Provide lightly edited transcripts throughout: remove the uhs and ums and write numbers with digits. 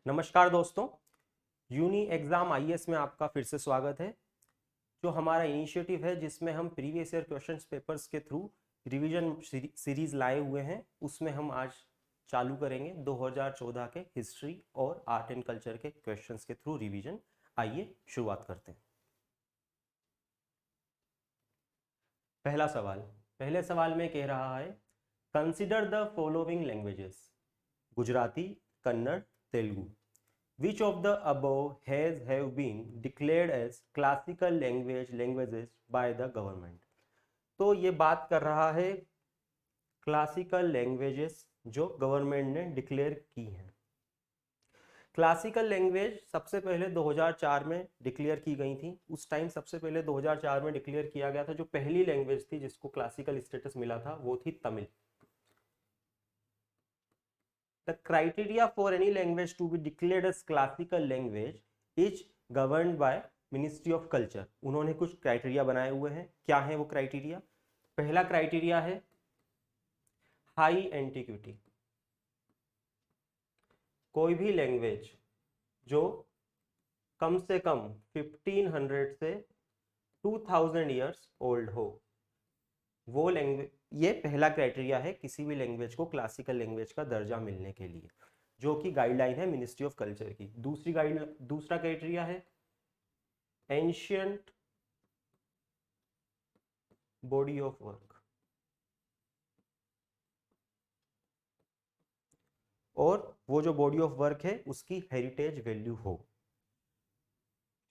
नमस्कार दोस्तों, uni exam IAS में आपका फिर से स्वागत है। जो हमारा इनिशिएटिव है जिसमें हम प्रीवियस ईयर क्वेश्चंस पेपर्स के थ्रू रिवीजन सीरीज लाए हुए हैं, उसमें हम आज चालू करेंगे 2014 के हिस्ट्री और आर्ट एंड कल्चर के क्वेश्चंस के थ्रू रिवीजन। आइए शुरुआत करते हैं। पहले सवाल में कह रहा है, consider the following languages, Gujarati, Kannada, Telugu. Which of the above has have been declared as classical languages by the government? तो ये बात कर रहा है क्लासिकल लैंग्वेजेस जो गवर्नमेंट ने डिक्लेयर की हैं। क्लासिकल लैंग्वेज सबसे पहले 2004 में डिक्लेयर की गई थी। उस टाइम सबसे पहले 2004 में डिक्लेयर किया गया था। जो पहली लैंग्वेज थी जिसको क्लासिकल स्टेटस मिला था वो थी Tamil. The criteria for any language to be declared as classical language is governed by ministry of culture. उन्होंने कुछ क्राइटेरिया बनाए हुए हैं। क्या है वो क्राइटेरिया? पहला क्राइटेरिया है हाई एंटिक्विटी। कोई भी लैंग्वेज जो कम से कम 1500 से 2000 ईयर्स ओल्ड हो, वो लैंग्वेज, ये पहला क्राइटेरिया है किसी भी लैंग्वेज को क्लासिकल लैंग्वेज का दर्जा मिलने के लिए, जो कि गाइडलाइन है मिनिस्ट्री ऑफ कल्चर की। दूसरा क्राइटेरिया है एंशियंट बॉडी ऑफ वर्क, और वो जो बॉडी ऑफ वर्क है उसकी हेरिटेज वैल्यू हो।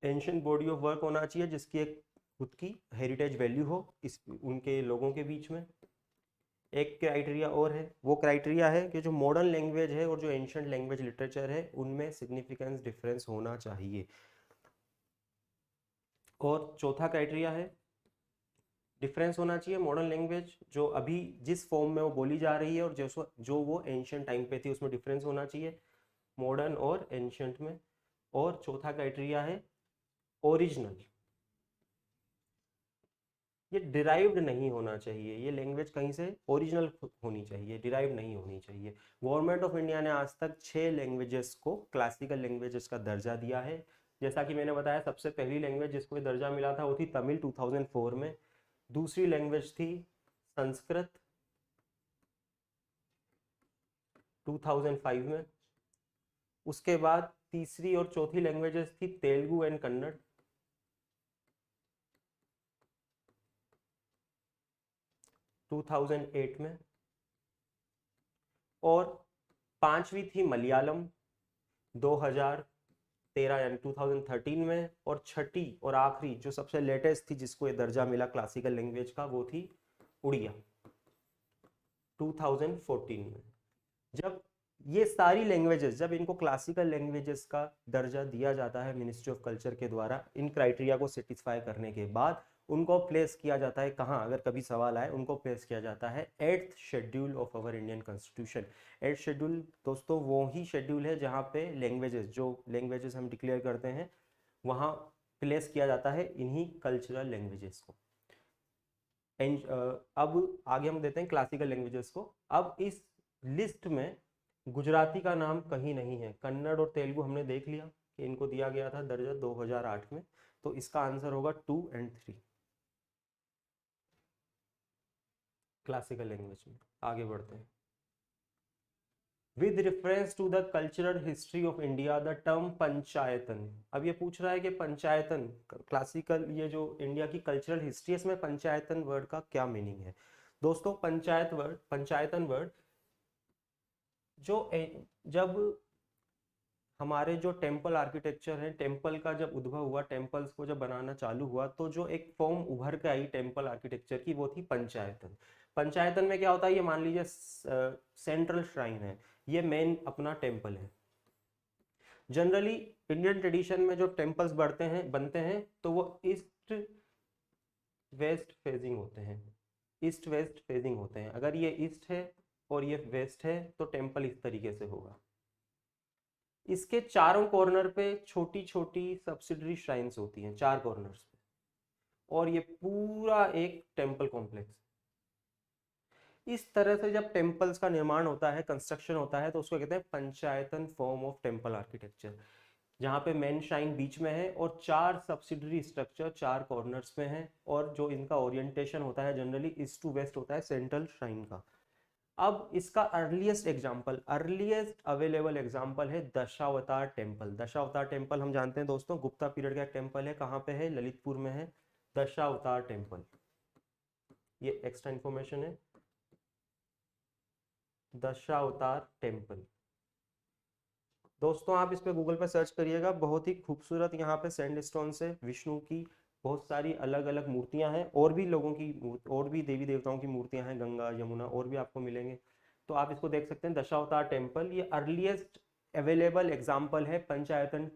एंशियंट बॉडी ऑफ वर्क होना चाहिए जिसकी एक खुद की हेरिटेज वैल्यू हो इस उनके लोगों के बीच में। एक क्राइटेरिया और है, वो क्राइटेरिया है कि जो मॉडर्न लैंग्वेज है और जो एंशियंट लैंग्वेज लिटरेचर है उनमें सिग्निफिकेंस डिफरेंस होना चाहिए। और चौथा क्राइटेरिया है डिफरेंस होना चाहिए मॉडर्न लैंग्वेज जो अभी जिस फॉर्म में वो बोली जा रही है और जो वो एंशियंट टाइम पे थी उसमें डिफरेंस होना चाहिए मॉडर्न और एंशियंट में। और चौथा क्राइटेरिया है ओरिजिनल। ये डिराइव्ड नहीं होना चाहिए, ये लैंग्वेज कहीं से ओरिजिनल होनी चाहिए, डिराइव नहीं होनी चाहिए। गवर्नमेंट ऑफ इंडिया ने आज तक 6 लैंग्वेजेस को क्लासिकल लैंग्वेजेस का दर्जा दिया है। जैसा कि मैंने बताया, सबसे पहली लैंग्वेज जिसको ये दर्जा मिला था वो थी तमिल 2004 में। दूसरी लैंग्वेज थी संस्कृत 2005 में। उसके बाद तीसरी और चौथी लैंग्वेजेस थी तेलुगु एंड कन्नड़ 2008 में। और पांचवी थी मलयालम 2013 यानी 2013 में। और छठी और आखिरी जो सबसे लेटेस्ट थी जिसको ये दर्जा मिला क्लासिकल लैंग्वेज का वो थी उड़िया 2014 में। जब ये सारी लैंग्वेजेस, जब इनको क्लासिकल लैंग्वेजेस का दर्जा दिया जाता है मिनिस्ट्री ऑफ कल्चर के द्वारा, इन क्राइटेरिया को सेटिस्फाई करने के बाद उनको प्लेस किया जाता है कहाँ, अगर कभी सवाल आए, उनको प्लेस किया जाता है 8th schedule of our Indian constitution. 8th schedule दोस्तों वो ही शेड्यूल है जहाँ पे लैंग्वेजेस, जो लैंग्वेजेस हम डिक्लेयर करते हैं, वहाँ प्लेस किया जाता है इन्हीं कल्चरल लैंग्वेजेस को। अब आगे हम देते हैं क्लासिकल लैंग्वेजेस को। अब इस लिस्ट में गुजराती का नाम कहीं नहीं है। कन्नड़ और तेलुगु हमने देख लिया कि इनको दिया गया था दर्जा 2008 में, तो इसका आंसर होगा 2 और 3 क्लासिकल लैंग्वेज में। आगे बढ़ते हैं। With reference to the cultural history of India the term panchayatan. अब ये पूछ रहा है कि पंचायतन, क्लासिकल, ये जो इंडिया की कल्चरल हिस्ट्री है इसमें पंचायतन वर्ड का क्या मीनिंग है। दोस्तों पंचायतन वर्ड जब हमारे जो टेम्पल आर्किटेक्चर है, टेम्पल का जब उद्भव हुआ, टेम्पल्स को जब बनाना चालू हुआ, तो जो एक फॉर्म उभर के आई टेम्पल आर्किटेक्चर की वो थी पंचायतन। पंचायतन में क्या होता है, ये मान लीजिए सेंट्रल श्राइन है, ये मेन अपना टेम्पल है। जनरली इंडियन ट्रेडिशन में जो टेम्पल्स बनते हैं तो वो ईस्ट वेस्ट फेजिंग होते हैं। ईस्ट वेस्ट फेजिंग होते हैं। अगर ये ईस्ट है और ये वेस्ट है तो टेम्पल इस तरीके से होगा। इसके चारों कॉर्नर पे छोटी छोटी सब्सिडरी श्राइन्स होती हैं, 4 कॉर्नर्स पे, और ये पूरा एक टेम्पल कॉम्प्लेक्स। इस तरह से जब टेम्पल्स का निर्माण होता है, कंस्ट्रक्शन होता है, तो उसको कहते हैं पंचायतन फॉर्म ऑफ टेम्पल आर्किटेक्चर, जहाँ पे मेन श्राइन बीच में है और 4 सब्सिडरी स्ट्रक्चर 4 कॉर्नर्स में है, और जो इनका ओरिएंटेशन होता है जनरली ईस्ट टू वेस्ट होता है सेंट्रल श्राइन का। अब इसका अर्लीस्ट अवेलेबल एग्जाम्पल है दशावतार टेम्पल। दशावतार टेम्पल हम जानते हैं दोस्तों, गुप्ता पीरियड का एक टेम्पल है, कहाँ पे है, ललितपुर में है दशावतार टेम्पल। ये एक्स्ट्रा इंफॉर्मेशन है, दशावतार टेम्पल। दोस्तों आप इस पे गूगल पे सर्च करिएगा, बहुत ही खूबसूरत यहाँ पे सैंडस्टोन से विष्णु की बहुत सारी अलग अलग मूर्तियां हैं, और भी लोगों की और भी देवी देवताओं की मूर्तियां हैं, गंगा यमुना और भी आपको मिलेंगे, तो आप इसको देख सकते हैं। दशावतार टेम्पल ये अर्लीस्ट अवेलेबल एग्जाम्पल है पंचायतन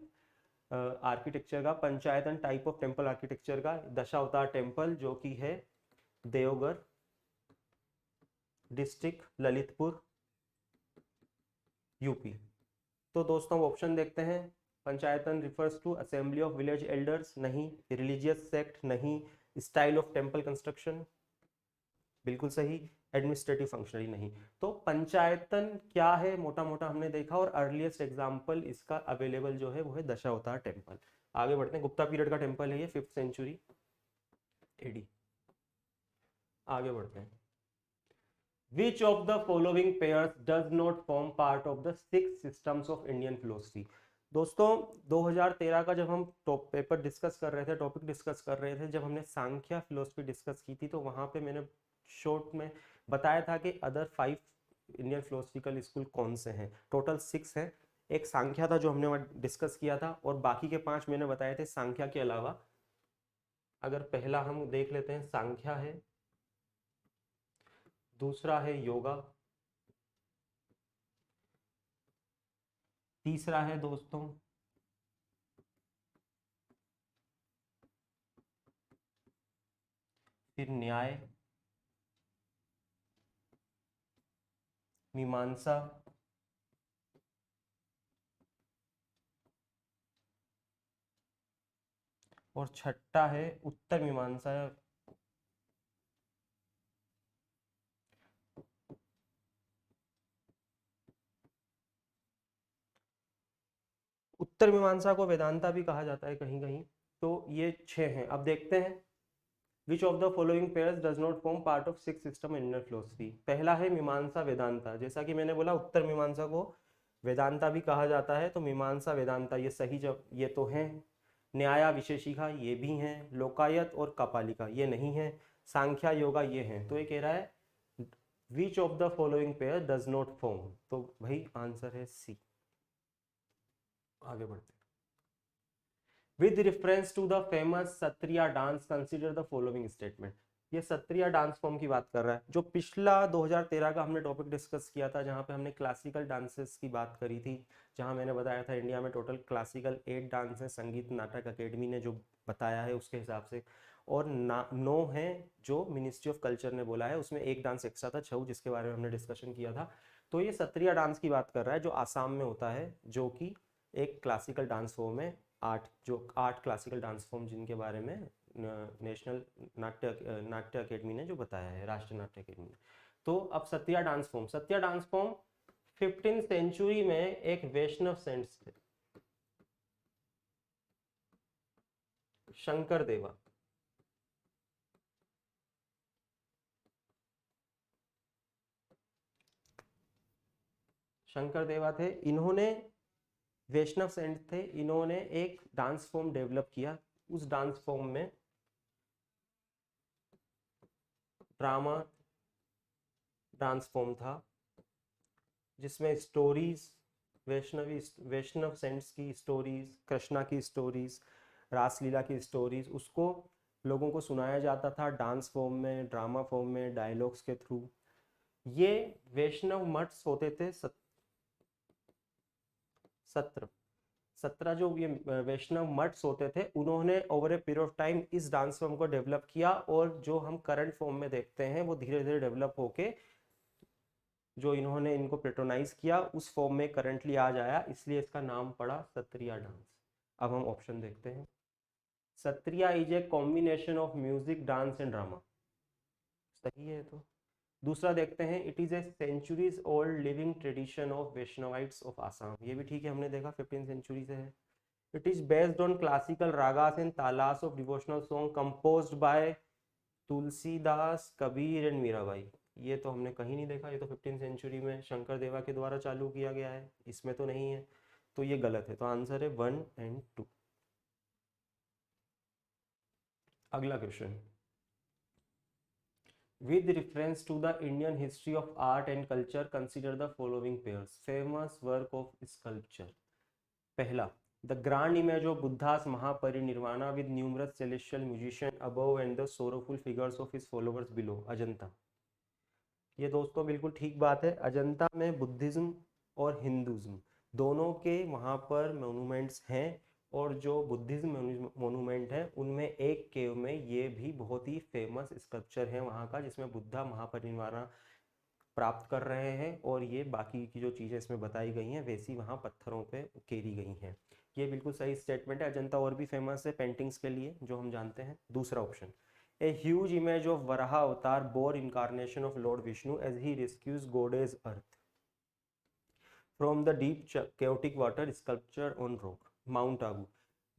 आर्किटेक्चर का, पंचायतन टाइप ऑफ टेम्पल आर्किटेक्चर का दशावतार टेम्पल, जो कि है देवघर डिस्ट्रिक्ट, ललितपुर, यूपी। तो दोस्तों ऑप्शन देखते हैं। Panchayatan refers to assembly of village elders, नहीं। रिलीजियस सेक्ट, नहीं। स्टाइल ऑफ टेम्पल कंस्ट्रक्शन, बिल्कुल सही। एडमिनिस्ट्रेटिव फंक्शनरी, नहीं। तो पंचायतन क्या है मोटा मोटा हमने देखा, और अर्लीस्ट एग्जाम्पल इसका अवेलेबल जो है वो है दशावतार टेम्पल। आगे बढ़ते हैं, गुप्ता पीरियड का टेम्पल है ये, 5th सेंचुरी एडी। आगे बढ़ते हैं। Which of the following pairs does not form part of the 6 systems of Indian philosophy? दोस्तों 2013 का जब हम पेपर डिस्कस कर रहे थे, टॉपिक डिस्कस कर रहे थे, जब हमने सांख्या फिलोसफी डिस्कस की थी, तो वहां पे मैंने शॉर्ट में बताया था कि अदर 5 इंडियन फिलोसफिकल स्कूल कौन से हैं। टोटल 6 हैं। एक सांख्या था जो हमने डिस्कस किया था, और बाकी के 5 मैंने बताए थे सांख्या के अलावा। अगर पहला हम देख लेते हैं, सांख्या है, दूसरा है योगा, तीसरा है दोस्तों फिर न्याय, मीमांसा, और छठा है उत्तर मीमांसा। उत्तर मीमांसा को वेदांता भी कहा जाता है कहीं कहीं। तो ये 6 हैं। अब देखते हैं, विच of the following pairs does not form part of 6 system in Indian philosophy. पहला है मीमांसा वेदांता, जैसा कि मैंने बोला उत्तर मीमांसा को वेदांता भी कहा जाता है, तो मीमांसा वेदांता ये सही, जब ये तो हैं। न्याया विशेषिका ये भी हैं। लोकायत और कपालिका ये नहीं है। सांख्या योगा ये हैं। तो ये कह रहा है which of the following pair does not form, तो भाई आंसर है सी। आगे बढ़ते हैं। With reference to the famous Sattriya dance consider the following statement. ये सत्रिया डांस फॉर्म की बात कर रहा है, जो पिछला 2013 का हमने टॉपिक डिस्कस किया था, जहां पे हमने क्लासिकल डांसेस की बात करी थी, जहां मैंने बताया था इंडिया में टोटल क्लासिकल 8 डांस है, संगीत नाटक अकेडमी ने जो बताया है उसके हिसाब से, और 9 है जो मिनिस्ट्री ऑफ कल्चर ने बोला है, उसमें एक डांस एक्स्ट्रा था, छऊ, जिसके बारे में हमने डिस्कशन किया था। तो ये सत्रिया डांस की बात कर रहा है, जो आसाम में होता है, जो कि एक क्लासिकल डांस फॉर्म है। 8 क्लासिकल डांस फॉर्म जिनके बारे में नेशनल नाट्य अकेडमी ने जो बताया है, राष्ट्रीय नाट्य अकेडमी ने। तो अब Satya dance form 15th century में एक वैष्णव सेंट्स थे, शंकर देवा। शंकर देवा थे, इन्होंने वैष्णव सेंट थे, इन्होंने एक डांस फॉर्म डेवलप किया। उस डांस फॉर्म में ड्रामा डांस फॉर्म था, जिसमें स्टोरीज, वैष्णव सेंट्स की स्टोरीज, कृष्णा की स्टोरीज, रासलीला की स्टोरीज, उसको लोगों को सुनाया जाता था डांस फॉर्म में, ड्रामा फॉर्म में, डायलॉग्स के थ्रू। ये वैष्णव मठ्स होते थे, सत्र 17 जो ये वैष्णव मठ्स होते थे, उन्होंने over a period of time इस डांस फॉर्म को डेवलप किया, और जो हम करंट फॉर्म में देखते हैं वो धीरे धीरे डेवलप होके, जो इन्होंने इनको पेट्रोनाइज किया, उस फॉर्म में करंटली आज आया, इसलिए इसका नाम पड़ा सत्रिया डांस। अब हम ऑप्शन देखते हैं। Sattriya is a combination of music, dance and drama, सही है। तो दूसरा देखते हैं, it is a centuries old living tradition of Vaishnavites of Assam, ये भी ठीक है, हमने देखा 15 सेंचुरी से है। It is based on classical ragas and talas of devotional song composed by Tulsidas, Kabir and Mirabai, ये तो हमने कहीं नहीं देखा, ये तो 15 सेंचुरी में शंकर देवा के द्वारा चालू किया गया है, इसमें तो नहीं है, तो ये गलत है, तो आंसर है 1 एंड 2। अगला question, with reference to the Indian history of art and culture, consider the following pairs, famous work of sculpture। पहला, the grand image of Buddha's Mahaparinirvana with numerous celestial musicians above and the sorrowful figures of his followers below, Ajanta. ये दोस्तों बिल्कुल ठीक बात है, अजंता में Buddhism और Hinduism दोनों के वहाँ पर मोनूमेंट्स हैं, और जो बुद्धिज्म मोनूमेंट है उनमें एक केव में ये भी बहुत ही फेमस स्कल्पचर है वहाँ का, जिसमें बुद्धा महापरिनिर्वाण प्राप्त कर रहे हैं, और ये बाकी की जो चीज़ें इसमें बताई गई हैं वैसी वहाँ पत्थरों पे उकेरी गई हैं। ये बिल्कुल सही स्टेटमेंट है। अजंता और भी फेमस है पेंटिंग्स के लिए जो हम जानते हैं। दूसरा option, a huge image of Varaha avatar or incarnation of lord Vishnu as he rescues goddess earth from the deep chaotic water, sculpture on rock, mount Abu.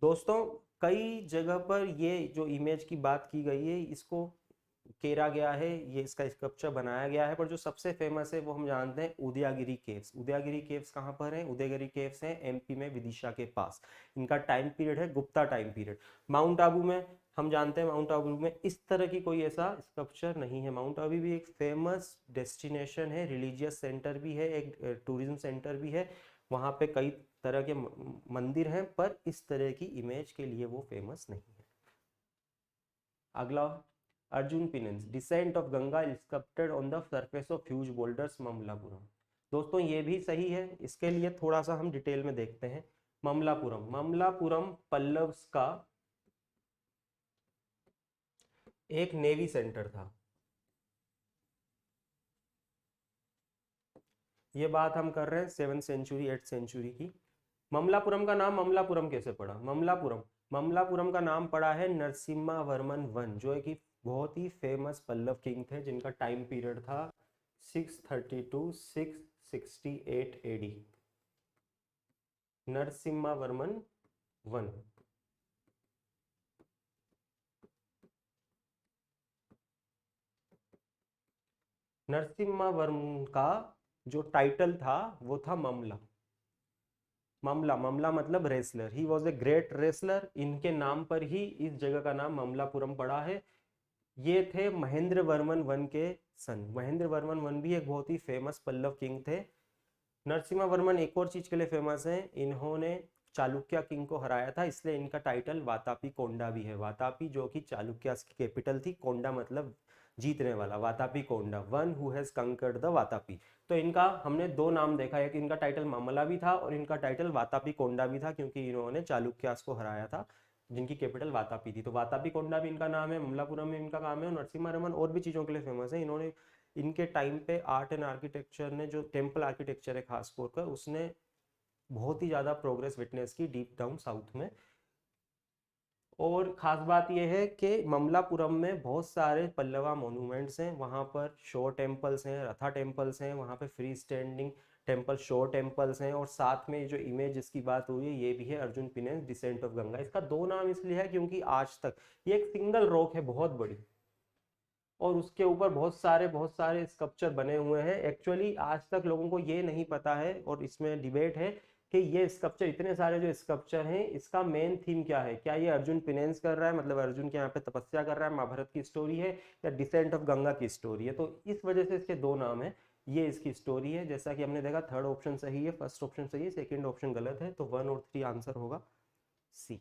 दोस्तों कई जगह पर ये जो इमेज की बात की गई है इसको केरा गया है, ये इसका स्कल्पचर बनाया गया है, पर जो सबसे फेमस है वो हम जानते हैं उदयगिरी केव्स। उदयगिरी केव्स कहाँ पर है? उदयगिरी केव्स हैं एमपी में विदिशा के पास। इनका टाइम पीरियड है Gupta time period. Mount Abu में हम जानते हैं माउंट आबू में इस तरह की कोई ऐसा स्कल्पचर नहीं है। माउंट आबू भी एक फेमस डेस्टिनेशन है, रिलीजियस सेंटर भी है, एक टूरिज्म सेंटर भी है, वहाँ पे कई तरह के मंदिर हैं, पर इस तरह की इमेज के लिए वो फेमस नहीं है। अगला, Arjun penance, descent of Ganga sculpted on the surface of huge boulders, Mamallapuram. दोस्तों ये भी सही है, इसके लिए थोड़ा सा हम डिटेल में देखते हैं। ममलापुरम, ममलापुरम पल्लव्स का एक नेवी सेंटर था। ये बात हम कर रहे हैं 7th सेंचुरी 8th सेंचुरी की। ममलापुरम का नाम ममलापुरम कैसे पड़ा? ममलापुरम का नाम पड़ा है नरसिम्हा वर्मन वन, जो एक बहुत ही फेमस पल्लव किंग थे जिनका टाइम पीरियड था 630 to 668 AD। Narasimha Varman one. Narasimha Varman का जो टाइटल था वो था ममला। ममला मतलब wrestler, he was a great wrestler, इनके नाम पर ही इस जगह का नाम ममलापुरम पड़ा है। ये थे महेंद्र वर्मन वन के सन। महेंद्र वर्मन वन भी एक बहुत ही फेमस पल्लव किंग थे। नरसिम्हा वर्मन एक और चीज के लिए फेमस है, इन्होंने चालुक्य किंग को हराया था, इसलिए इनका टाइटल वातापी कोंडा भी है। वातापी जो कि चालुक्य की कैपिटल थी, कोंडा मतलब जीतने वाला, Vatapi Konda, one who has conquered the Vatapi. तो इनका हमने दो नाम देखा है कि इनका टाइटल ममला भी था और इनका टाइटल वातापी कोंडा भी था, क्योंकि इन्होंने चालुक्यास को हराया था जिनकी कैपिटल वातापी थी। तो वातापी कोंडा भी इनका नाम है, ममलापुरम में इनका काम है। और नरसिम्हा वर्मन और भी चीज़ों के लिए फेमस है। इन्होंने इनके टाइम पे आर्ट एंड आर्किटेक्चर ने, जो टेम्पल आर्किटेक्चर है खासतौर पर, उसने बहुत ही ज़्यादा प्रोग्रेस विटनेस की डीप डाउन साउथ में। और ख़ास बात यह है कि ममलापुरम में बहुत सारे पल्लवा मोनूमेंट्स हैं। वहाँ पर शोर टेम्पल्स हैं, रथा टेम्पल्स हैं, वहाँ पे फ्री स्टैंडिंग टेम्पल, शोर टेम्पल्स हैं, और साथ में जो इमेज जिसकी बात हुई है ये भी है Arjun penance descent of Ganga. इसका दो नाम इसलिए है क्योंकि आज तक ये एक सिंगल रॉक है बहुत बड़ी, और उसके ऊपर बहुत सारे स्कल्पचर बने हुए हैं। एक्चुअली आज तक लोगों को ये नहीं पता है, और इसमें डिबेट है कि ये स्कल्पचर, इतने सारे जो स्कल्पचर हैं, इसका मेन थीम क्या है। क्या ये अर्जुन पिनेंस कर रहा है, मतलब अर्जुन के यहाँ पे तपस्या कर रहा है, महाभारत की स्टोरी है, या डिसेंट ऑफ गंगा की स्टोरी है? तो इस वजह से इसके दो नाम है। ये इसकी स्टोरी है, जैसा कि हमने देखा। थर्ड ऑप्शन सही है, फर्स्ट ऑप्शन सही है, सेकेंड ऑप्शन गलत है, तो 1 और 3 आंसर होगा C.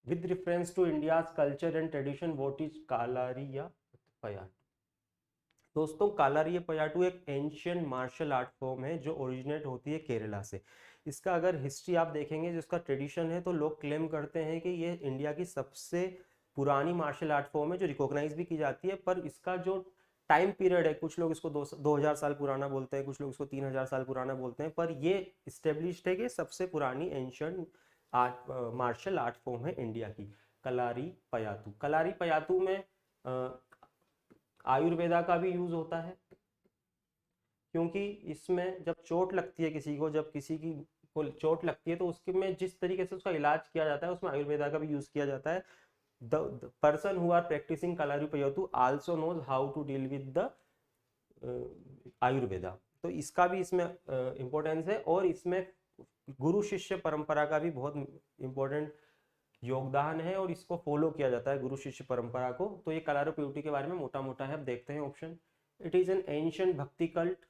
With reference to India's culture and tradition, what is Kalaripayattu? दोस्तों कालारिया पयाटू एक एंशियंट मार्शल आर्ट फॉर्म है जो ओरिजिनेट होती है केरला से। इसका अगर हिस्ट्री आप देखेंगे, जिसका ट्रेडिशन है, तो लोग क्लेम करते हैं कि ये इंडिया की सबसे पुरानी मार्शल आर्ट फॉर्म है जो रिकॉग्नाइज भी की जाती है। पर इसका जो टाइम पीरियड है, कुछ लोग इसको 2000 साल पुराना बोलते हैं, कुछ लोग इसको 3000 साल पुराना बोलते हैं, पर ये इस्टेब्लिश्ड है कि सबसे पुरानी ancient art martial art form है इंडिया की। कलारीपयतु। कलारीपयतु में आयुर्वेदा का भी यूज होता है, क्योंकि इसमें जब चोट लगती है किसी को, जब किसी की को चोट लगती है तो उसके में जिस तरीके से उसका इलाज किया जाता है उसमें आयुर्वेदा का भी यूज किया जाता है। The person who are practicing Kalaripayattu also knows how to deal with the Ayurveda. तो इसका भी इसमें इम्पोर्टेंस है, और इसमें गुरु शिष्य परंपरा का भी बहुत इम्पोर्टेंट योगदान है, और इसको फॉलो किया जाता है गुरु शिष्य परंपरा को। तो ये कलारीपयतु के बारे में मोटा मोटा है। अब देखते हैं option. It is an ancient भक्ति cult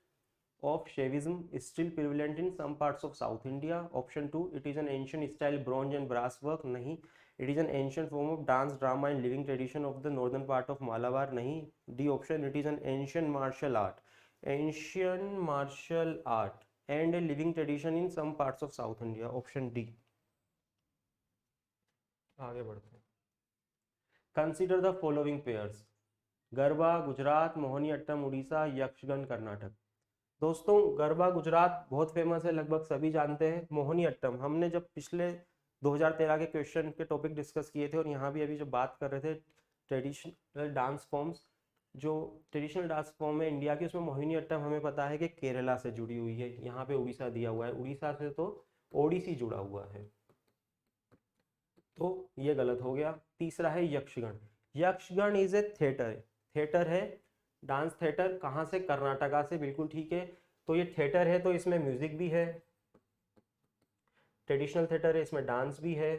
of Shaivism is still prevalent in some parts of South India. Option 2, it is an ancient style bronze and brass work. नहीं. It is an ancient form of dance, drama and living tradition of the northern part of Malabar. नहीं. D option, it is an ancient martial art. Ancient martial art and a living tradition in some parts of South India. Option D. आगे बढ़ते हैं। Consider the following pairs. Garba Gujarat, Mohini Attam Orissa, यक्षगन Karnataka. दोस्तों गरबा गुजरात बहुत famous है, लगभग सभी जानते हैं। मोहिनी अट्टम हमने जब पिछले 2013 के क्वेश्चन के टॉपिक डिस्कस किए थे, और यहाँ भी अभी जब बात कर रहे थे ट्रेडिशनल डांस फॉर्म्स, जो ट्रेडिशनल डांस फॉर्म है इंडिया की, उसमें मोहिनी अट्टम हमें पता है कि केरला से जुड़ी हुई है। यहाँ पे उड़ीसा दिया हुआ है, उड़ीसा से तो ओडिसी जुड़ा हुआ है, तो ये गलत हो गया। तीसरा है Yakshagana. Yakshagana is A theatre, theatre है, डांस थिएटर। कहाँ से? कर्नाटका से, बिल्कुल ठीक है। तो ये थिएटर है तो इसमें म्यूजिक भी है, ट्रेडिशनल थिएटर है, इसमें डांस भी है,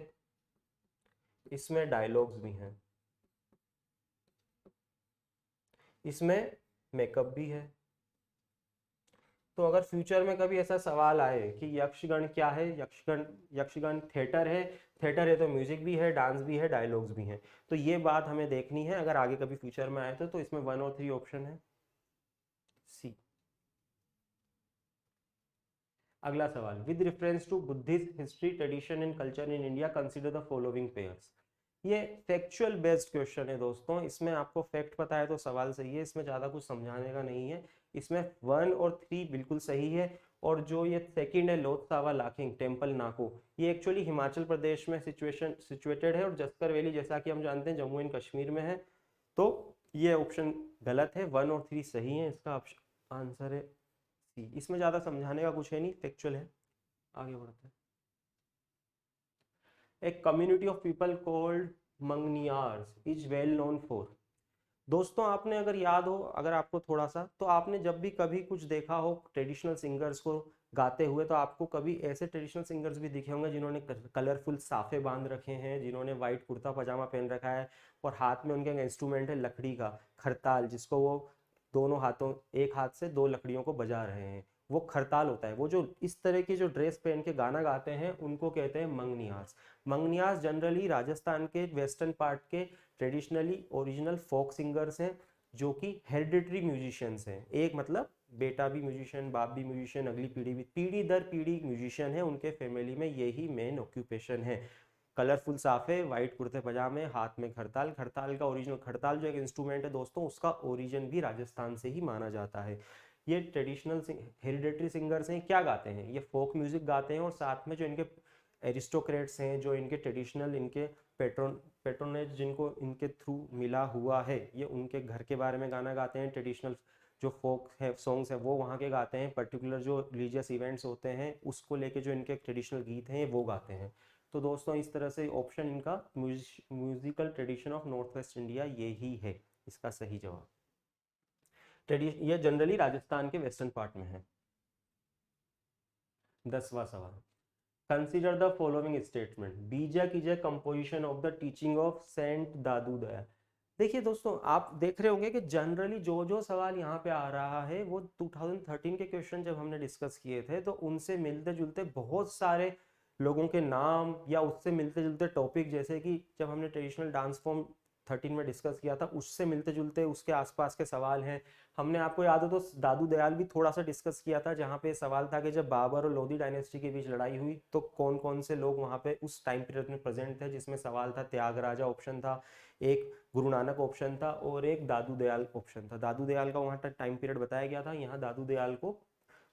इसमें डायलॉग्स भी हैं, इसमें मेकअप भी है। तो अगर फ्यूचर में कभी ऐसा सवाल आए कि यक्षगण क्या है, यक्षगण थिएटर है तो म्यूजिक भी है, डांस भी है, डायलॉग्स भी हैं, तो ये बात हमें देखनी है अगर आगे कभी फ्यूचर में आए तो इसमें 1 और 3 ऑप्शन है सी। अगला सवाल, with reference to Buddhist history tradition and culture in India consider the following pairs. ये फैक्चुअल बेस्ड क्वेश्चन है दोस्तों, इसमें आपको फैक्ट पता है तो सवाल सही है, इसमें ज़्यादा कुछ समझाने का नहीं है। इसमें 1 और 3 बिल्कुल सही है, और जो ये सेकंड है लोथसावा लाखिंग टेम्पल नाको, ये एक्चुअली हिमाचल प्रदेश में सिचुएटेड है, और जस्कर वैली जैसा कि हम जानते हैं जम्मू एंड कश्मीर में है। तो ये ऑप्शन गलत है, 1 और 3 सही है, इसका आंसर है सी। इसमें ज़्यादा समझाने का कुछ है नहीं, फैक्चुअल है। आगे बढ़ते हैं। A community of people called Manganiyars is well known for. दोस्तों आपने अगर याद हो, अगर आपको थोड़ा सा, तो आपने जब भी कभी कुछ देखा हो ट्रेडिशनल सिंगर्स को गाते हुए, तो आपको कभी ऐसे ट्रेडिशनल सिंगर्स भी दिखे होंगे जिन्होंने कलरफुल साफे बांध रखे हैं, जिन्होंने वाइट कुर्ता पजामा पहन रखा है, और हाथ में उनके इंस्ट्रूमेंट है लकड़ी का खरताल, जिसको वो दोनों हाथों, एक हाथ से 2 लकड़ियों को बजा रहे हैं, वो खरताल होता है। वो जो इस तरह की जो ड्रेस पहन के गाना गाते हैं उनको कहते हैं मंगनियार्स। मंगनियार्स जनरली राजस्थान के वेस्टर्न पार्ट के ट्रेडिशनली ओरिजिनल फोक सिंगर्स हैं, जो कि हेरिडिटरी म्यूजिशियंस हैं। एक मतलब बेटा भी म्यूजिशियन, बाप भी म्यूजिशियन, अगली पीढ़ी भी, पीढ़ी दर पीढ़ी म्यूजिशियन है, उनके फैमिली में यही मेन ऑक्यूपेशन है। कलरफुल साफे, वाइट कुर्ते पजामे, हाथ में खरताल। खरताल का ओरिजिनल, खरताल जो एक इंस्ट्रूमेंट है दोस्तों, उसका ओरिजिन भी राजस्थान से ही माना जाता है। ये ट्रेडिशनल हेरिडेटरी सिंगर्स हैं, क्या गाते हैं? ये फोक म्यूजिक गाते हैं, और साथ में जो इनके एरिस्टोक्रेट्स हैं, जो इनके ट्रेडिशनल, इनके पेट्रोनेज जिनको इनके थ्रू मिला हुआ है, ये उनके घर के बारे में गाना गाते हैं। ट्रेडिशनल जो फोक है सॉन्ग्स है वो वहाँ के गाते हैं, पर्टिकुलर जो रिलीजियस इवेंट्स होते हैं उसको लेके जो इनके ट्रेडिशनल गीत हैं वो गाते हैं। तो दोस्तों इस तरह से ऑप्शन इनका musical tradition of north west India यही है इसका सही जवाब। ये जनरली राजस्थान के वेस्टर्न पार्ट में है। 10वां सवाल, कंसीडर द फॉलोइंग स्टेटमेंट, बीजा कीजिए composition of the teaching of saint Dadu Daya. देखिए दोस्तों आप देख रहे होंगे कि जनरली जो जो सवाल यहाँ पे आ रहा है वो 2013 के क्वेश्चन जब हमने डिस्कस किए थे तो उनसे मिलते जुलते बहुत सारे लोगों के नाम, या उससे मिलते जुलते टॉपिक, जैसे कि जब हमने ट्रेडिशनल डांस फॉर्म 13 में डिस्कस किया था उससे मिलते जुलते उसके आसपास के सवाल हैं। हमने, आपको याद हो तो दादू दयाल भी थोड़ा सा डिस्कस किया था, जहाँ पे सवाल था कि जब बाबर और लोधी डायनेस्टी के बीच लड़ाई हुई तो कौन कौन से लोग वहाँ पे उस टाइम पीरियड में प्रेजेंट थे, जिसमें सवाल था त्यागराजा ऑप्शन था, एक गुरु नानक ऑप्शन था, और एक दादू दयाल ऑप्शन था। दादू दयाल का वहाँ टाइम पीरियड बताया गया था, यहाँ दादू दयाल को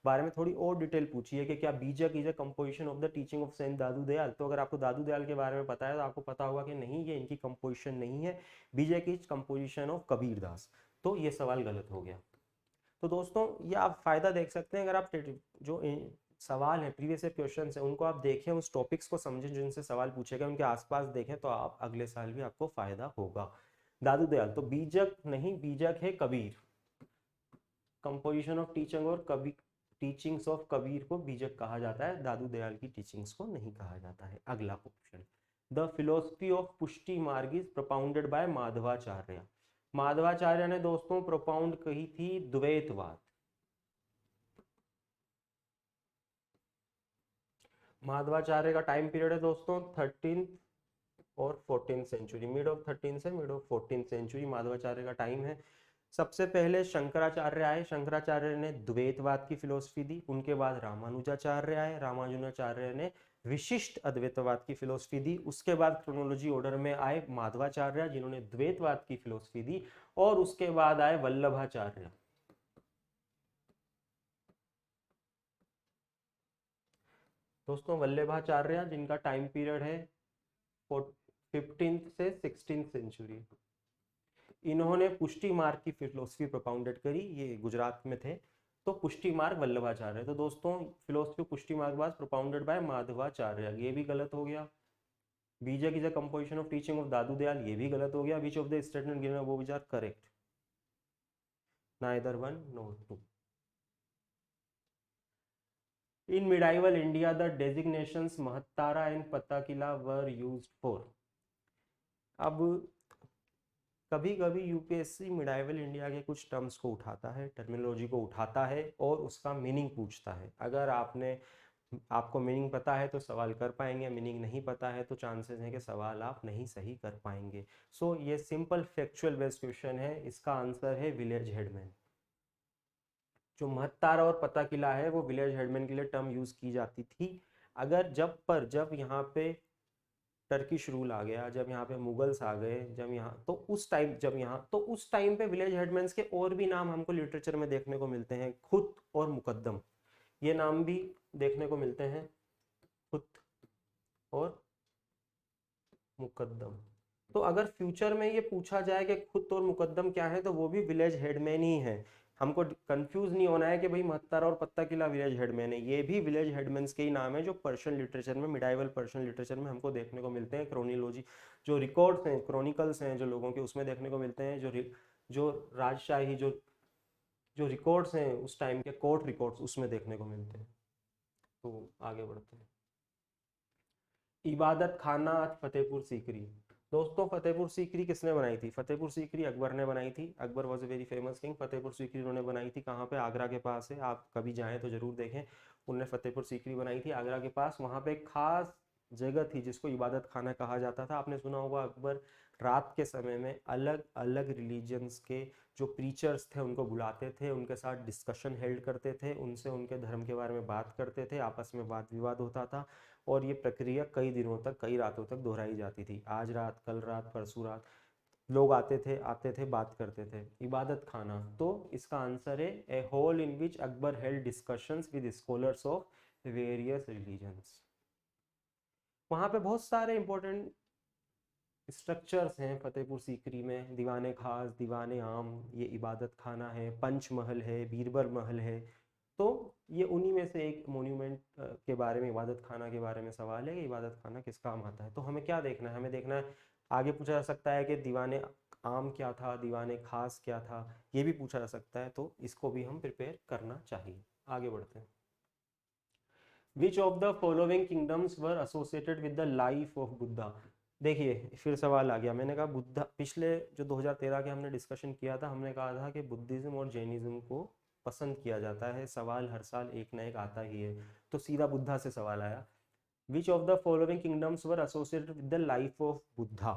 बारे में थोड़ी और डिटेल पूछी है कि क्या Bijak is a composition of the teaching of saint Dadu Dayal. तो अगर आपको दादू दयाल के बारे में पता है तो आपको पता होगा कि नहीं, ये इनकी कंपोजिशन नहीं है, बीजक is composition of Kabir Das. तो ये सवाल गलत हो गया। तो दोस्तों ये आप फायदा देख सकते हैं, अगर आप जो सवाल है प्रीवियस ईयर क्वेश्चन है उनको आप देखें, उस टॉपिक्स को समझें जिनसे सवाल पूछे गए, उनके आसपास देखें, तो आप अगले साल भी आपको फायदा होगा। दादू दयाल तो बीजक नहीं, बीजक है कबीर। कंपोजिशन ऑफ टीचिंग और कबीर, टीचिंग्स ऑफ कबीर को बीजक कहा जाता है, दादू दयाल की टीचिंग्स को नहीं कहा जाता है। अगला question, the philosophy of Pushti Marg is propounded by Madhvacharya. Madhvacharya ने दोस्तों प्रोपाउंड कही थी द्वैतवाद। माधवाचार्य का टाइम पीरियड है दोस्तों 13th और 14th century, mid of 13th से mid of 14th century Madhavacharya का टाइम है। सबसे पहले शंकराचार्य आए, शंकराचार्य ने द्वैतवाद की फिलोसफी दी। उनके बाद रामानुजाचार्य आए, रामानुजाचार्य ने विशिष्ट अद्वैतवाद की फिलोसफी दी। उसके बाद क्रोनोलॉजी ऑर्डर में आए माधवाचार्य जिन्होंने द्वैतवाद की फिलोसफी दी, और उसके बाद आए वल्लभाचार्य। दोस्तों वल्लभाचार्य जिनका टाइम पीरियड है 15th से 16th सेंचुरी, इन्होंने पुष्टि मार्ग की फिलोसफी प्रोपाउंडेड करी, ये गुजरात में थे। तो पुष्टि मार्ग वल्लभाचार्य, तो दोस्तों फिलोसफी पुष्टि मार्ग वाज प्रोपाउंडेड बाय माधवाचार्य, ये भी गलत हो गया। Bijak is a composition of teaching of Dadu Dayal, ये भी गलत हो गया। Which of the statement given above is are correct, neither one nor two. In medieval India, the designations Mahattara and Patakila were used for। अब कभी कभी यूपीएससी मिडाइवल इंडिया के कुछ टर्म्स को उठाता है, टर्मिनोलॉजी को उठाता है और उसका मीनिंग पूछता है। अगर आपको मीनिंग पता है तो सवाल कर पाएंगे, मीनिंग नहीं पता है तो चांसेस हैं कि सवाल आप नहीं सही कर पाएंगे। सो ये सिंपल फैक्चुअल बेस्ड क्वेश्चन है, इसका आंसर है विलेज हेडमैन। जो महत्तारा और पता किला है वो विलेज हेडमैन के लिए टर्म यूज की जाती थी। अगर जब यहाँ पे टर्किश रूल आ गया, जब यहाँ पे मुगल्स आ गए, जब यहाँ तो उस टाइम पे विलेज हेडमैन्स के और भी नाम हमको लिटरेचर में देखने को मिलते हैं, खुत और मुकद्दम, ये नाम भी देखने को मिलते हैं, खुत और मुकद्दम। तो अगर फ्यूचर में ये पूछा जाए कि खुद और मुकद्दम क्या है, तो वो भी विलेज हेडमैन ही है। हमको कंफ्यूज नहीं होना है कि भाई महत्तारा और पत्ता किला विलेज हेडमैन है, ये भी विलेज हेडमैन्स के ही नाम है जो पर्शियन लिटरेचर में, मिडाइवल पर्शियन लिटरेचर में हमको देखने को मिलते हैं। क्रोनियोलॉजी जो रिकॉर्ड्स हैं, क्रॉनिकल्स हैं जो लोगों के, उसमें देखने को मिलते हैं। जो राजशाही जो रिकॉर्ड्स हैं उस टाइम के कोर्ट रिकॉर्ड्स, उसमें देखने को मिलते हैं। तो आगे बढ़ते हैं। इबादत खाना फतेहपुर सीकरी। दोस्तों फतेहपुर सीकरी किसने बनाई थी? फतेहपुर सीकरी अकबर ने बनाई थी। Akbar was a very famous king. Fatehpur Sikri उन्होंने बनाई थी कहाँ पे? आगरा के पास है, आप कभी जाएं तो जरूर देखें। उन्होंने फतेहपुर सीकरी बनाई थी आगरा के पास। वहाँ पे एक खास जगह थी जिसको इबादत खाना कहा जाता था। आपने सुना होगा अकबर रात के समय में अलग अलग रिलीजन्स के जो प्रीचर्स थे उनको बुलाते थे, उनके साथ डिस्कशन हेल्ड करते थे, उनसे उनके धर्म के बारे में बात करते थे, आपस में वाद विवाद होता था, और ये प्रक्रिया कई दिनों तक, कई रातों तक दोहराई जाती थी। आज रात, कल रात, परसों रात लोग आते थे, बात करते थे। इबादत खाना, तो इसका आंसर है a hall in which Akbar held discussions with scholars of various religions. वहाँ पे बहुत सारे इंपॉर्टेंट स्ट्रक्चर्स हैं फतेहपुर सीकरी में। दीवाने खास, दीवाने आम, ये इबादत खाना है, पंचमहल है, बीरबल महल है। तो ये उन्हीं में से एक मोन्यूमेंट के बारे में, इबादत खाना के बारे में सवाल है कि इबादत खाना किस काम आता है। तो हमें क्या देखना है? हमें देखना है, आगे पूछा जा सकता है कि दीवाने आम क्या था, दीवाने खास क्या था, ये भी पूछा जा सकता है। तो इसको भी हम प्रिपेयर करना चाहिए। आगे बढ़ते हैं। विच of the following kingdoms were associated with the life of Buddha? देखिए फिर सवाल आ गया। मैंने कहा बुद्धा, पिछले जो 2013 के हमने डिस्कशन किया था, हमने कहा था कि बुद्धिज्म और जैनिज्म को पसंद किया जाता है। सवाल हर साल एक ना एक आता ही है, तो सीधा बुद्धा से सवाल आया। विच of the following kingdoms were associated with the life of Buddha?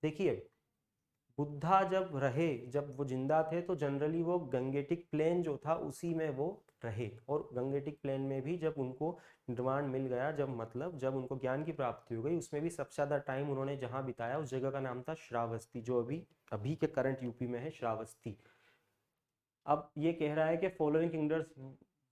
देखिए बुद्धा जब वो जिंदा थे तो जनरली वो गंगेटिक प्लेन जो था उसी में वो रहे, और गंगेटिक प्लेन में भी जब उनको निर्वाण मिल गया, जब उनको ज्ञान की प्राप्ति हो गई, उसमें भी सबसे ज्यादा टाइम उन्होंने जहाँ बिताया उस जगह का नाम था श्रावस्ती, जो अभी अभी के करंट यूपी में है श्रावस्ती। अब ये कह रहा है कि following kingdoms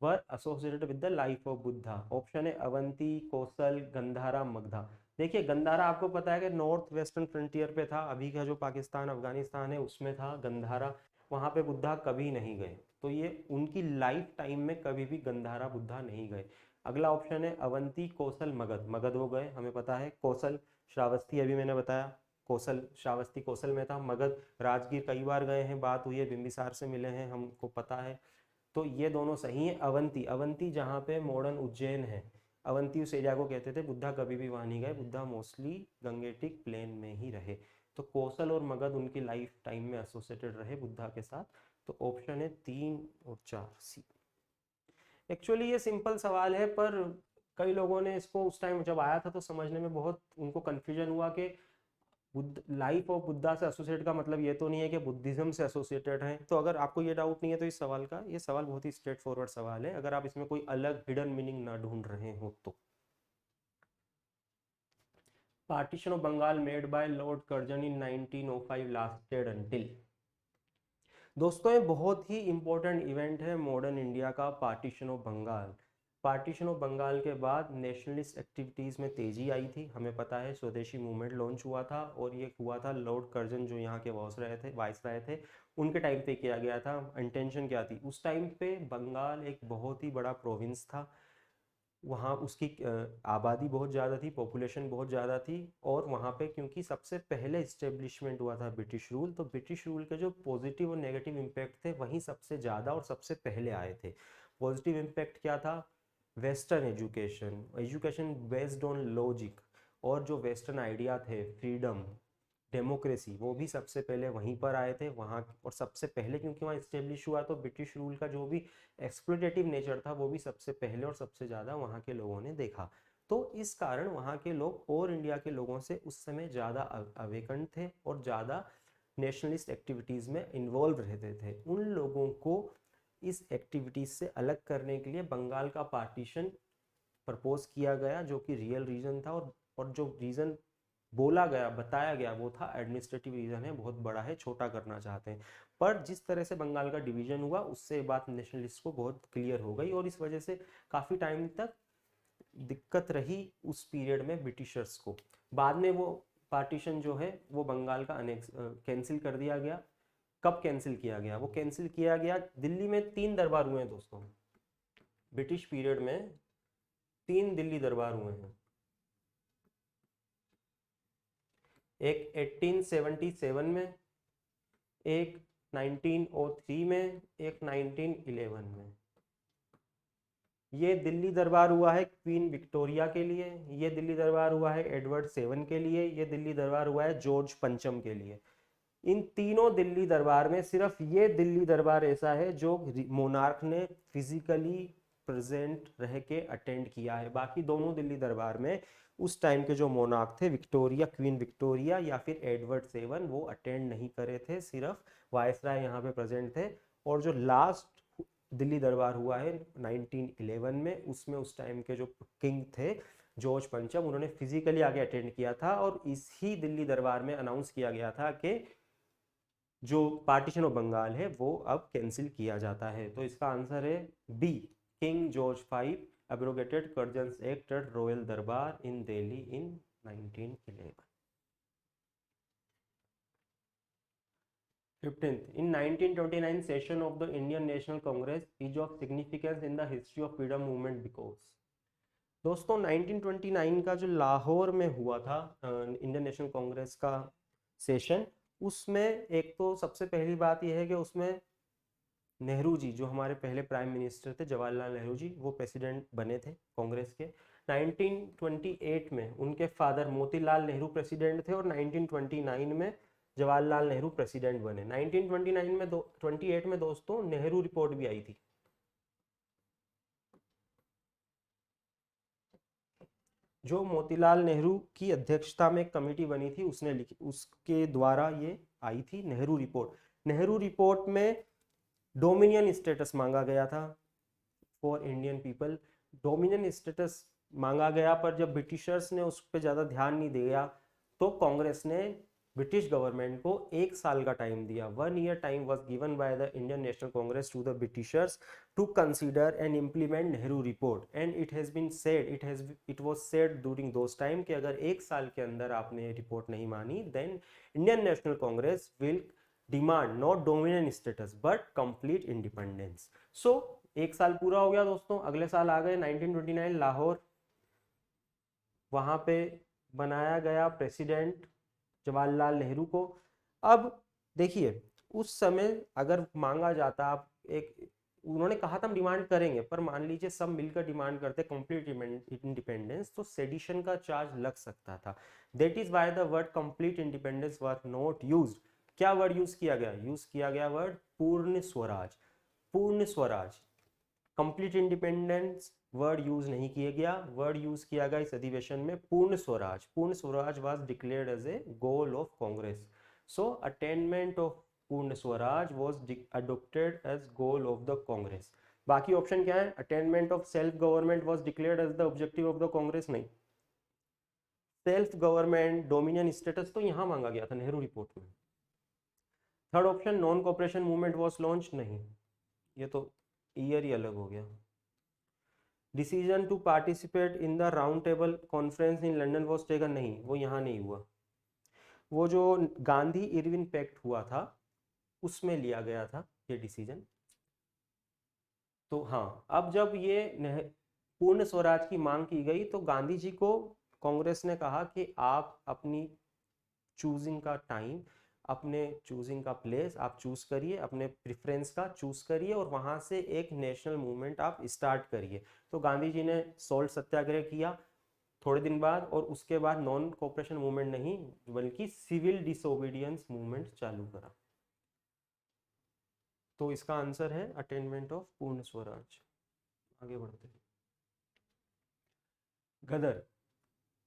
were associated with the life of Buddha. Option है अवंती, कौशल, गंधारा, मगधा। देखिए गंधारा आपको पता है कि नॉर्थ वेस्टर्न फ्रंटियर पे था, अभी का जो पाकिस्तान अफगानिस्तान है उसमें था गंधारा, वहां पे बुद्धा कभी नहीं गए, तो ये उनकी लाइफ टाइम में कभी भी गंधारा बुद्धा नहीं गए। अगला ऑप्शन है अवंती, कौशल, मगध। मगध वो गए हमें पता है, कौशल श्रावस्ती अभी मैंने बताया, कौशल श्रावस्ती कौशल में था। मगध राजगीर कई बार गए हैं, बात हुई है, बिंबिसार से मिले हैं, हमको पता है। तो ये दोनों सही है। अवंती, अवंती जहाँ पे मॉडर्न उज्जैन है, अवंती उस एरिया को कहते थे, बुद्धा कभी भी वहां नहीं गए, बुद्धा मोस्टली गंगेटिक प्लेन में ही रहे। तो कौशल और मगध उनकी लाइफ टाइम में एसोसिएटेड रहे बुद्धा के साथ। तो ऑप्शन है 3 और 4 सी। एक्चुअली ये सिंपल सवाल है, पर कई लोगों ने इसको उस टाइम जब आया था तो समझने में बहुत उनको कंफ्यूजन हुआ कि बुद्ध, लाइफ ऑफ बुद्धा से एसोसिएट का मतलब ये तो नहीं है कि बुद्धिज्म से एसोसिएटेड है। तो अगर आपको ये डाउट नहीं है तो इस सवाल का, ये सवाल बहुत ही स्ट्रेट फॉरवर्ड सवाल है, अगर आप इसमें कोई अलग हिडन मीनिंग ना ढूंढ रहे हो तो। Partition of Bengal made by Lord Curzon in 1905 lasted until. दोस्तों ये बहुत ही इंपॉर्टेंट इवेंट है मॉडर्न इंडिया का, partition of Bengal. Partition of Bengal के बाद नेशनलिस्ट एक्टिविटीज़ में तेज़ी आई थी, हमें पता है स्वदेशी मूवमेंट लॉन्च हुआ था, और ये हुआ था लॉर्ड कर्जन जो यहाँ के वाइस रहे थे, उनके टाइम पे किया गया था। इंटेंशन क्या थी उस टाइम पे, बंगाल एक बहुत ही बड़ा प्रोविंस था, वहाँ उसकी आबादी बहुत ज़्यादा थी, पॉपुलेशन बहुत ज़्यादा थी, और वहाँ पे क्योंकि सबसे पहले इस्टेब्लिशमेंट हुआ था ब्रिटिश रूल, तो ब्रिटिश रूल के जो पॉजिटिव और नेगेटिव इम्पैक्ट थे वहीं सबसे ज़्यादा और सबसे पहले आए थे। पॉजिटिव इम्पैक्ट क्या था? Western education, education based on logic, और जो वेस्टर्न आइडिया थे, फ्रीडम, डेमोक्रेसी, वो भी सबसे पहले वहीं पर आए थे वहाँ। और सबसे पहले क्योंकि वहाँ इस्टेब्लिश हुआ, तो ब्रिटिश रूल का जो भी एक्सप्लोटेटिव नेचर था वो भी सबसे पहले और सबसे ज़्यादा वहाँ के लोगों ने देखा। तो इस कारण वहाँ के लोग और इंडिया के लोगों से उस समय ज़्यादा अवेकन थे और ज़्यादा नेशनलिस्ट एक्टिविटीज़ में इन्वॉल्व रहते थे। उन लोगों को इस एक्टिविटीज़ से अलग करने के लिए बंगाल का पार्टीशन प्रपोज किया गया, जो कि रियल रीज़न था, और जो रीज़न बोला गया, बताया गया, वो था एडमिनिस्ट्रेटिव रीजन है, बहुत बड़ा है, छोटा करना चाहते हैं। पर जिस तरह से बंगाल का डिवीजन हुआ उससे बात नेशनलिस्ट को बहुत क्लियर हो गई, और इस वजह से काफ़ी टाइम तक दिक्कत रही उस पीरियड में ब्रिटिशर्स को। बाद में वो पार्टीशन जो है वो बंगाल का कैंसिल कर दिया गया। कब कैंसिल किया गया? वो कैंसिल किया गया, दिल्ली में 3 दरबार हुए हैं दोस्तों, ब्रिटिश पीरियड में 3 दिल्ली दरबार हुए हैं। एक 1877 में, एक 1903 में, एक 1911 में। ये दिल्ली दरबार हुआ है क्वीन विक्टोरिया के लिए, ये दिल्ली दरबार हुआ है एडवर्ड सेवन के लिए, ये दिल्ली दरबार हुआ है जॉर्ज पंचम के लिए। इन तीनों दिल्ली दरबार में सिर्फ ये दिल्ली दरबार ऐसा है जो मोनार्क ने फिजिकली प्रेजेंट रह के अटेंड किया है। बाकी दोनों दिल्ली दरबार में उस टाइम के जो मोनार्क थे, विक्टोरिया, क्वीन विक्टोरिया या फिर एडवर्ड सेवन, वो अटेंड नहीं करे थे, सिर्फ वायसराय यहाँ पे प्रेजेंट थे। और जो लास्ट दिल्ली दरबार हुआ है 1911 में, उसमें उस टाइम के जो किंग थे जॉर्ज पंचम, उन्होंने फिजिकली आके अटेंड किया था, और इसी दिल्ली दरबार में अनाउंस किया गया था कि जो पार्टीशन ऑफ बंगाल है वो अब कैंसिल किया जाता है। तो इसका आंसर है B, King George 5 abrogated Curzon's Act at royal durbar in Delhi in 1911। 15th, in 1929 session of the Indian National Congress is of significance in the history of freedom movement because। दोस्तों 1929 का जो लाहौर में हुआ था इंडियन नेशनल कांग्रेस का session, उसमें एक तो सबसे पहली बात यह है कि उसमें नेहरू जी, जो हमारे पहले प्राइम मिनिस्टर थे जवाहरलाल नेहरू जी, वो प्रेसिडेंट बने थे कांग्रेस के। 1928 में उनके फादर मोतीलाल नेहरू प्रेसिडेंट थे, और 1929 में जवाहरलाल नेहरू प्रेसिडेंट बने। 1929 में 28 में दोस्तों नेहरू रिपोर्ट भी आई थी, जो मोतीलाल नेहरू की अध्यक्षता में एक कमेटी बनी थी, उसने लिखी, उसके द्वारा ये आई थी नेहरू रिपोर्ट। नेहरू रिपोर्ट में डोमिनियन स्टेटस मांगा गया था for Indian people. Dominion status मांगा गया, पर जब ब्रिटिशर्स ने उस पर ज़्यादा ध्यान नहीं दिया तो कांग्रेस ने ब्रिटिश गवर्नमेंट को 1 साल का टाइम दिया। 1 year time was given by the Indian national Congress to the Britishers to consider and implement Nehru report and it has been said it was said during those time कि अगर 1 साल के अंदर आपने रिपोर्ट नहीं मानी then Indian national Congress will demand not dominion status but complete independence. So 1 साल पूरा हो गया दोस्तों, अगले साल आ गए 1929 लाहौर, वहां पे बनाया गया प्रेसिडेंट जवाहरलाल नेहरू को। अब देखिए उस समय अगर मांगा जाता, आप एक उन्होंने कहा था हम डिमांड करेंगे, पर मान लीजिए सब मिलकर डिमांड करते कंप्लीट इंडिपेंडेंस तो सेडिशन का चार्ज लग सकता था। That is why the word complete independence were not used. क्या वर्ड यूज किया गया? यूज किया गया वर्ड पूर्ण Swaraj. Purna Swaraj, complete independence word use नहीं किया गया। वर्ड यूज किया गया इस अधिवेशन में Purna Swaraj. Purna Swaraj was declared as a goal of Congress. So attainment of Purna Swaraj was adopted as goal of the Congress. बाकी ऑप्शन क्या है? Attainment of self government was declared as the objective of the Congress, नहीं। सेल्फ गवर्नमेंट, डोमिनियन स्टेटस तो यहां मांगा गया था Nehru report में। Third option non cooperation movement was launch, नहीं, ये तो ईयर ही अलग हो गया। Decision to participate in the round table conference in London was taken, नहीं, वो यहाँ नहीं हुआ। वो जो गांधी इरविन पैक्ट हुआ था उसमें लिया गया था ये डिसीजन। तो हाँ, अब जब ये पूर्ण स्वराज की मांग की गई तो गांधी जी को कांग्रेस ने कहा कि आप अपनी चूजिंग का टाइम, अपने चूजिंग का प्लेस आप चूज करिए, अपने प्रेफरेंस का चूज करिए और वहां से एक नेशनल मूवमेंट आप स्टार्ट करिए। तो गांधी जी ने सॉल्ट सत्याग्रह किया थोड़े दिन बाद, और उसके बाद नॉन कोऑपरेशन मूवमेंट नहीं बल्कि सिविल डिसोबीडियंस मूवमेंट चालू करा। तो इसका आंसर है अटेनमेंट ऑफ पूर्ण स्वराज। आगे बढ़ते हैं। गदर,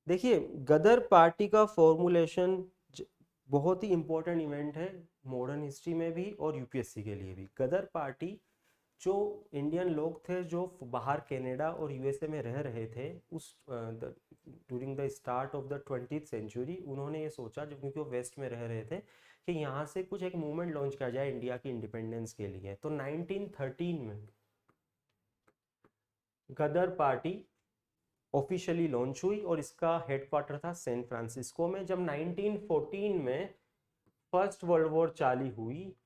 देखिए गदर पार्टी का फॉर्मुलेशन बहुत ही इंपॉर्टेंट इवेंट है मॉडर्न हिस्ट्री में भी और यूपीएससी के लिए भी। गदर पार्टी जो इंडियन लोग थे जो बाहर कनाडा और यूएसए में रह रहे थे उस during the start of the 20th century, उन्होंने ये सोचा, जब क्योंकि वो वेस्ट में रह रहे थे, कि यहाँ से कुछ एक मूवमेंट लॉन्च किया जाए इंडिया की इंडिपेंडेंस के लिए। तो 1913 में गदर पार्टी ऑफिशियली लॉन्च हुई और इसका हेडक्वार्टर था सैन फ्रांसिस्को में। जब 1914 में फर्स्ट वर्ल्ड वॉर चालू हुई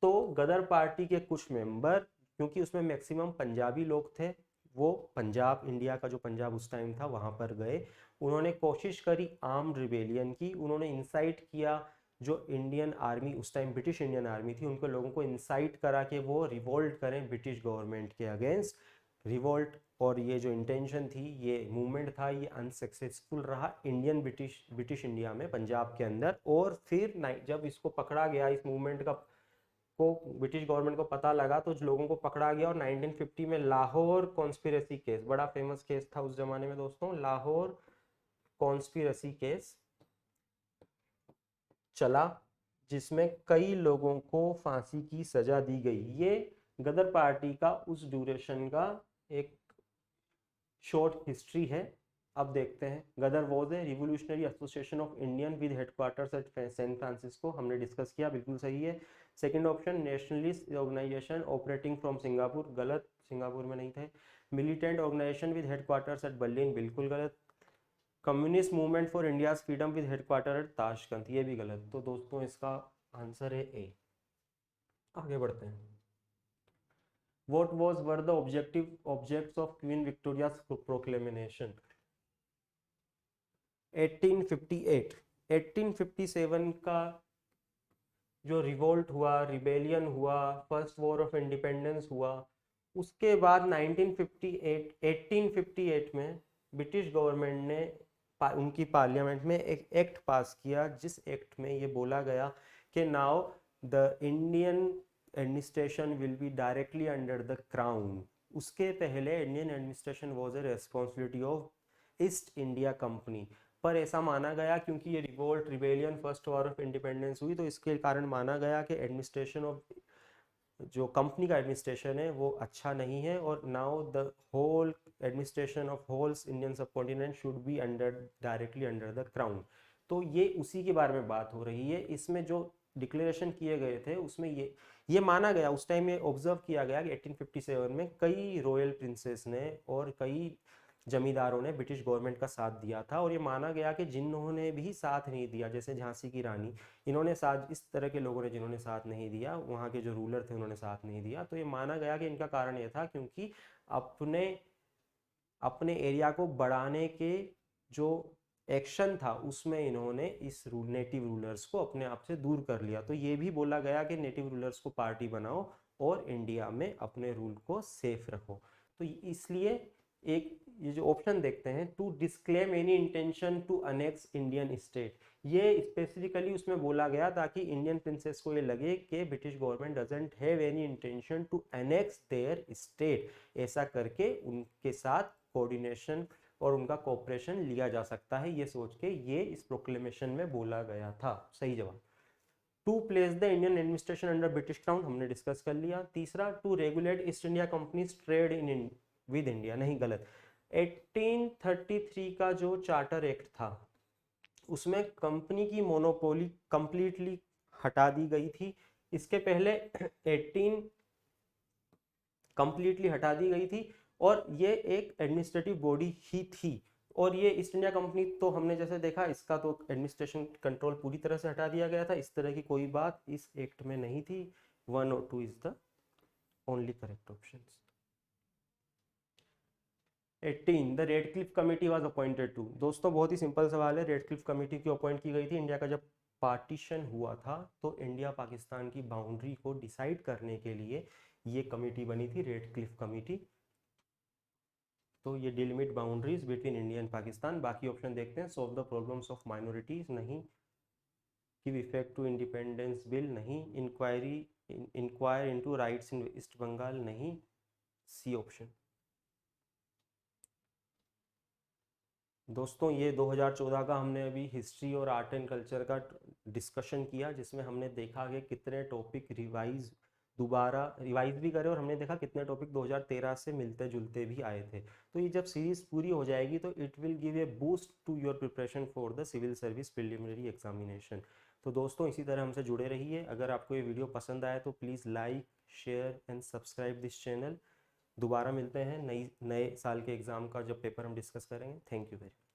तो गदर पार्टी के कुछ मेंबर, क्योंकि उसमें मैक्सिमम पंजाबी लोग थे, वो पंजाब, इंडिया का जो पंजाब उस टाइम था वहां पर गए। उन्होंने कोशिश करी आर्म रिबेलियन की। उन्होंने इंसाइट किया जो इंडियन आर्मी उस टाइम ब्रिटिश इंडियन आर्मी थी उनके लोगों को इंसाइट करा कि वो रिवोल्ट करें ब्रिटिश गवर्नमेंट के अगेंस्ट। रिवोल्ट और ये जो इंटेंशन थी, ये मूवमेंट था, ये अनसक्सेसफुल रहा इंडियन ब्रिटिश इंडिया में पंजाब के अंदर। और फिर जब इसको पकड़ा गया, इस मूवमेंट का को ब्रिटिश गवर्नमेंट को पता लगा तो लोगों को पकड़ा गया और 1950 में लाहौर कॉन्स्पिरेसी केस, बड़ा फेमस केस था उस जमाने में दोस्तों, लाहौर कॉन्स्पिरेसी केस चला जिसमें कई लोगों को फांसी की सजा दी गई। ये गदर पार्टी का उस ड्यूरेशन का एक शॉर्ट हिस्ट्री है। अब देखते हैं। Ghadar was a revolutionary association of Indian with headquarters at San Francisco, हमने डिस्कस किया, बिल्कुल सही है। Second option nationalist organization operating from Singapore, गलत, सिंगापुर में नहीं थे। Militant organization with headquarters at Berlin, बिल्कुल गलत। Communist movement for India's freedom with headquarter at Tashkent, ये भी गलत। तो दोस्तों इसका आंसर है ए। आगे बढ़ते हैं। What were the objects of Queen Victoria's proclamation? 1858, 1857 का जो रिवोल्ट हुआ, रिबेलियन हुआ, फर्स्ट वॉर ऑफ इंडिपेंडेंस हुआ, उसके बाद 1858 में ब्रिटिश गवर्नमेंट ने उनकी पार्लियामेंट में एक एक्ट पास किया जिस एक्ट में ये बोला गया कि now the Indian administration will be directly under the crown. उसके पहले Indian administration was a responsibility of East India Company, पर ऐसा माना गया क्योंकि ये revolt, rebellion, first war of independence हुई तो इसके कारण माना गया कि एडमिनिस्ट्रेशन ऑफ जो कंपनी का एडमिनिस्ट्रेशन है वो अच्छा नहीं है और now the whole administration of wholes Indian subcontinent should be under directly under the crown. तो ये उसी के बारे में बात हो रही है। इसमें जो डिक्लेरेशन किए गए थे उसमें ये माना गया, उस टाइम ये ऑब्जर्व किया गया कि 1857 में कई रॉयल प्रिंसेस ने और कई जमींदारों ने ब्रिटिश गवर्नमेंट का साथ दिया था, और ये माना गया कि जिन्होंने भी साथ नहीं दिया, जैसे झांसी की रानी, इन्होंने साथ, इस तरह के लोगों ने जिन्होंने साथ नहीं दिया, वहाँ के जो रूलर थे उन्होंने साथ नहीं दिया, तो ये माना गया कि इनका कारण ये था क्योंकि अपने अपने एरिया को बढ़ाने के जो एक्शन था उसमें इन्होंने इस नेटिव रूलर्स को अपने आप से दूर कर लिया। तो ये भी बोला गया कि नेटिव रूलर्स को पार्टी बनाओ और इंडिया में अपने रूल को सेफ रखो। तो इसलिए एक ये जो ऑप्शन देखते हैं, to disclaim any intention to annex Indian state, ये स्पेसिफिकली उसमें बोला गया ताकि इंडियन प्रिंसेस को ये लगे कि British government doesn't have any intention to annex their state, ऐसा करके उनके साथ कोऑर्डिनेशन और उनका कोऑपरेशन लिया जा सकता है, ये सोच के ये इस प्रोक्लेमेशन में बोला गया था। सही जवाब। To place the Indian administration under British crown, हमने डिस्कस कर लिया। तीसरा, to regulate East India Company's trade in with India, नहीं गलत। 1833 का जो चार्टर एक्ट था उसमें कंपनी की मोनोपोली कंप्लीटली हटा दी गई थी। इसके पहले 18 कंप्लीटली हटा दी गई थी, और ये एक एडमिनिस्ट्रेटिव बॉडी ही थी। और ये ईस्ट इंडिया कंपनी तो हमने जैसे देखा, इसका तो एडमिनिस्ट्रेशन कंट्रोल पूरी तरह से हटा दिया गया था, इस तरह की कोई बात इस एक्ट में नहीं थी। 1 और 2 is the only correct option. 18, the Radcliffe committee was appointed to. दोस्तों बहुत ही सिंपल सवाल है, रेडक्लिफ कमेटी क्यों अपॉइंट की गई थी? इंडिया का जब पार्टीशन हुआ था तो इंडिया पाकिस्तान की बाउंड्री को डिसाइड करने के लिए ये कमेटी बनी थी, रेडक्लिफ कमेटी। तो ये delimit boundaries between India and Pakistan. बाकी ऑप्शन देखते हैं। Solve the problems of minorities, नहीं। Give effect to independence bill, नहीं। Inquire into riots in East Bengal, नहीं। C option. दोस्तों ये 2014 का हमने अभी हिस्ट्री और आर्ट एंड कल्चर का डिस्कशन किया, जिसमें हमने देखा कि कितने टॉपिक दोबारा रिवाइज भी करे, और हमने देखा कितने टॉपिक 2013 से मिलते जुलते भी आए थे। तो ये जब सीरीज पूरी हो जाएगी तो it will give a boost to your preparation for the civil service preliminary examination. तो दोस्तों इसी तरह हमसे जुड़े रहिए। अगर आपको ये वीडियो पसंद आए तो please like, share and subscribe this channel. दोबारा मिलते हैं नए साल के एग्ज़ाम का जब पेपर हम डिस्कस करेंगे। Thank you very much.